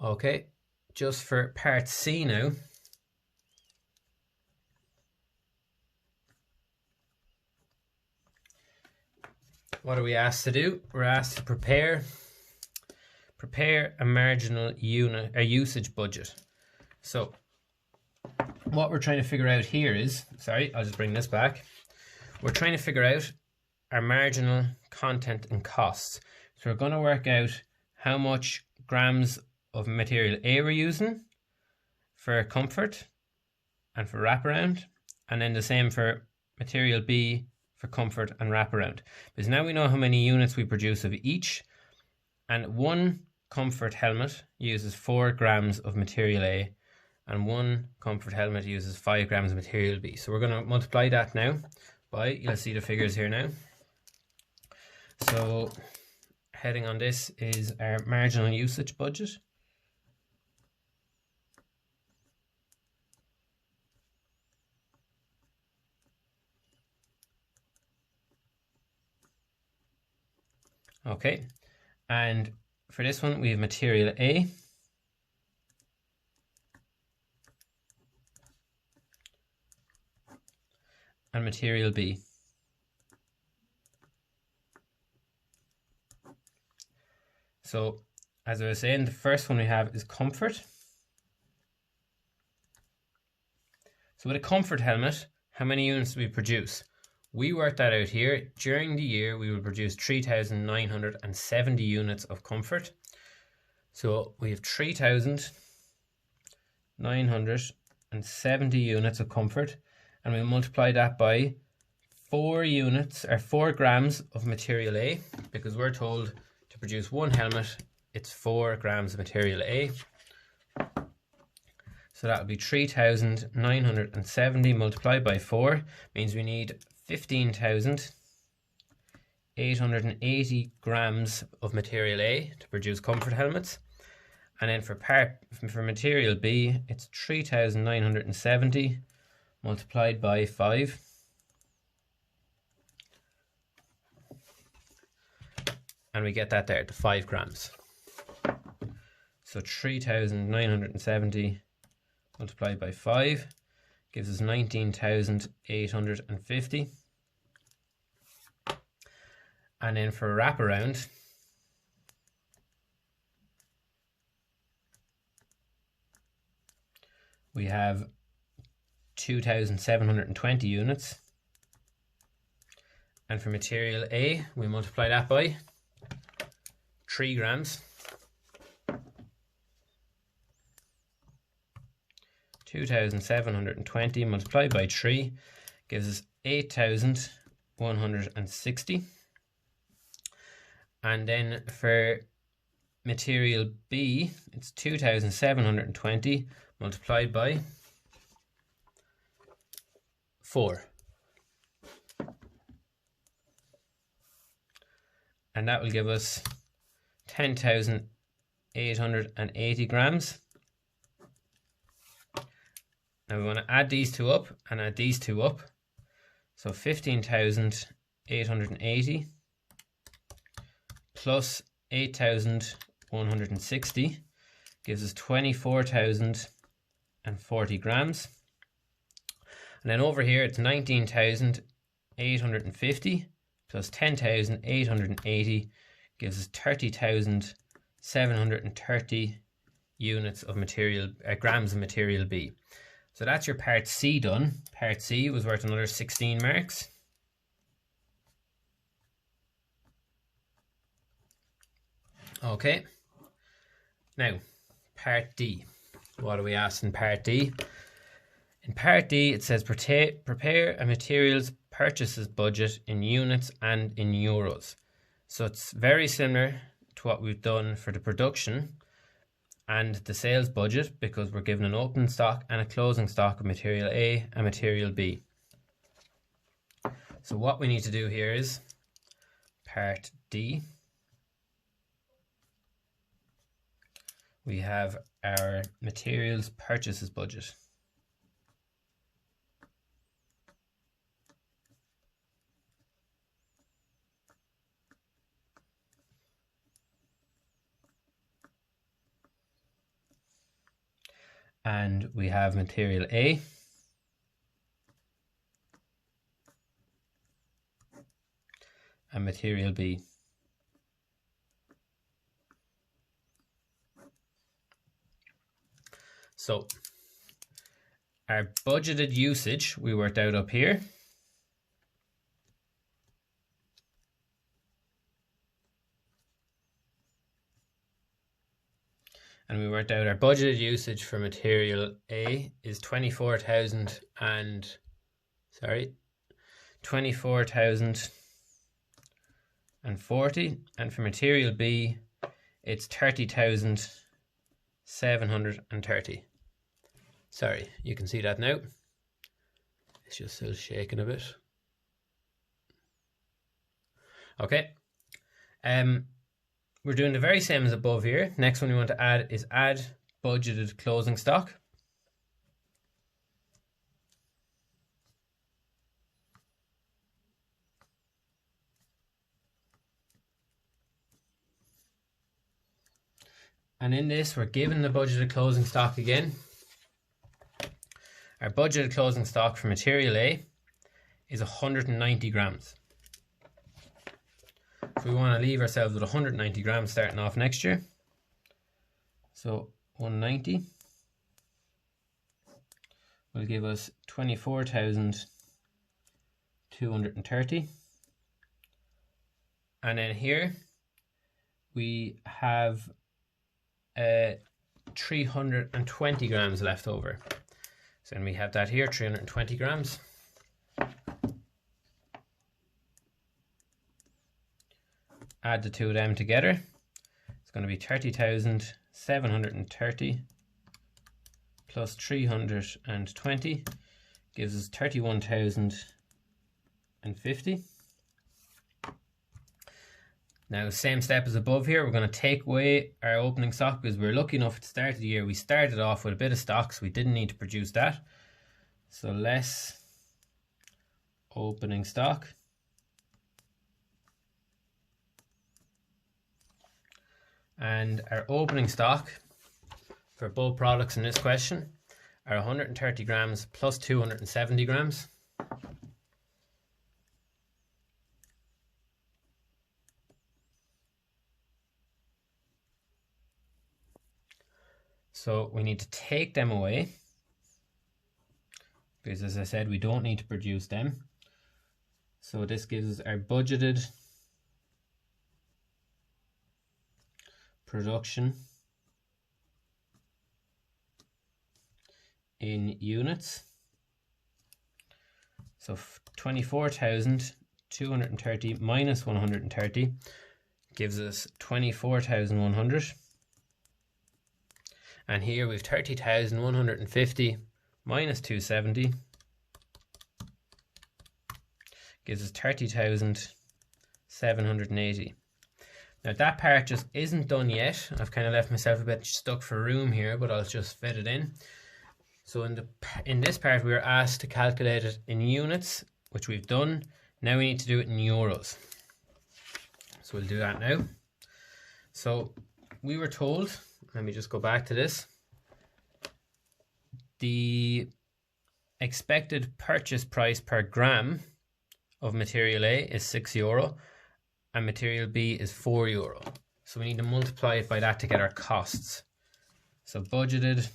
Okay, just for part C now. What are we asked to do? We're asked to prepare a marginal unit, a usage budget. So what we're trying to figure out here is, sorry, I'll just bring this back. We're trying to figure out our marginal content and costs. So we're going to work out how much grams of material A we're using for comfort and for wraparound, and then the same for material B for comfort and wraparound. Because now we know how many units we produce of each, and one comfort helmet uses 4 grams of material A, and one comfort helmet uses 5 grams of material B. So we're going to multiply that now by, you'll see the figures here now. So heading on this is our marginal usage budget. Okay, and for this one we have material A, and material B. So as I was saying, the first one we have is comfort. So with a comfort helmet, how many units do we produce? We worked that out here. During the year, we will produce 3,970 units of comfort. So we have 3,970 units of comfort, and we multiply that by 4 units or 4 grams of material A, because we're told to produce one helmet, it's 4 grams of material A. So that would be 3,970 multiplied by 4, means we need 15,880 grams of material A to produce comfort helmets. And then for material B, it's 3,970 multiplied by 5. And we get that there, the 5 grams. So 3,970 multiplied by 5 gives us 19,850. And then for wraparound, we have 2,720 units. And for material A, we multiply that by 3 grams. 2,720 multiplied by 3 gives us 8,160. And then for material B, it's 2,720 multiplied by 4. And that will give us 10,880 grams. Now we want to add these two up and add these two up. So 15,880 plus 8,160 gives us 24,040 grams. And then over here it's 19,850 plus 10,880 gives us 30,730 units of material, grams of material B. So that's your part C done. Part C was worth another 16 marks. Okay. Now, part D. What are we asked in part D? In part D, it says prepare a materials purchases budget in units and in euros. So it's very similar to what we've done for the production and the sales budget, because we're given an opening stock and a closing stock of material A and material B. So what we need to do here is part D. We have our materials purchases budget. And we have material A. And material B. So our budgeted usage we worked out up here. And we worked out our budgeted usage for material A is 24,040, and for material B it's 30,730. Sorry, you can see that now. It's just still shaking a bit. Okay. We're doing the very same as above here. Next one we want to add is add budgeted closing stock. And in this, we're given the budgeted closing stock again. Our budgeted closing stock for material A is 190 grams. So we want to leave ourselves with 190 grams starting off next year. So 190 will give us 24,230. And then here we have 320 grams left over. So then we have that here, 320 grams. Add the two of them together. It's going to be 30,730 plus 320 gives us 31,050. Now, same step as above here, we're going to take away our opening stock because we're lucky enough at the start of the year. We started off with a bit of stock, so we didn't need to produce that. So less opening stock. And our opening stock for both products in this question are 130 grams plus 270 grams. So we need to take them away because, as I said, we don't need to produce them. So this gives us our budgeted production in units. So 24,230 minus 130 gives us 24,100. And here we've 30,150 minus 270 gives us 30,780. Now that part just isn't done yet. I've kind of left myself a bit stuck for room here, but I'll just fit it in. So in this part we were asked to calculate it in units, which we've done. Now we need to do it in euros. So we'll do that now. So we were told, let me just go back to this. The expected purchase price per gram of material A is €6 and material B is €4. So we need to multiply it by that to get our costs. So budgeted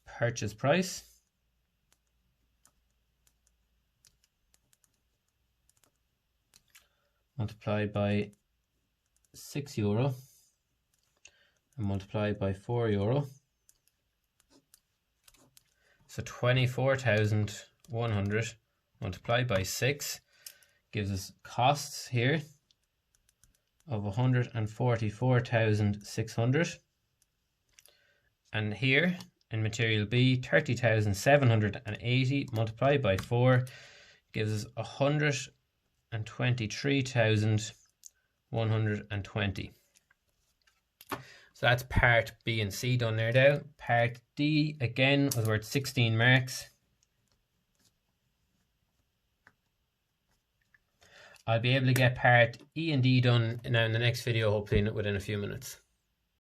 purchase price multiplied by €6 and multiplied by €4. So 24,100 multiplied by 6 gives us costs here of 144,600. And here in material B, 30,780 multiplied by 4 gives us 123,120. So that's part B and C done there now. Part D again was worth 16 marks. I'll be able to get part E and D done now in the next video, hopefully within a few minutes.